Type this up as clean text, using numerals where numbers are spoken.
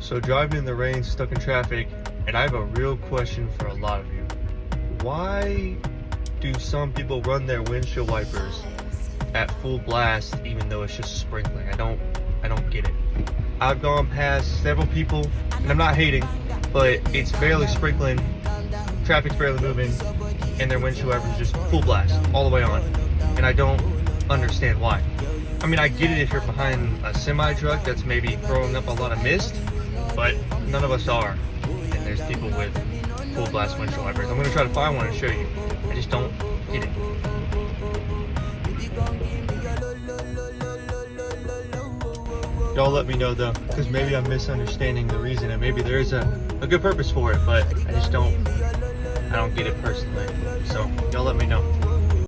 So driving in the rain, stuck in traffic, and I have a real question for a lot of you. Why do some people run their windshield wipers at full blast even though it's just sprinkling? I don't get it. I've gone past several people, and I'm not hating, but it's barely sprinkling, traffic's barely moving, and their windshield wipers are just full blast all the way on. And I don't understand why. I mean, I get it if you're behind a semi truck that's maybe throwing up a lot of mist, but none of us are. And there's people with full blast windshield wipers. I'm gonna try to find one and show you. I just don't get it. Y'all let me know though, because maybe I'm misunderstanding the reason, and maybe there is a good purpose for it, but I don't get it personally. So y'all let me know.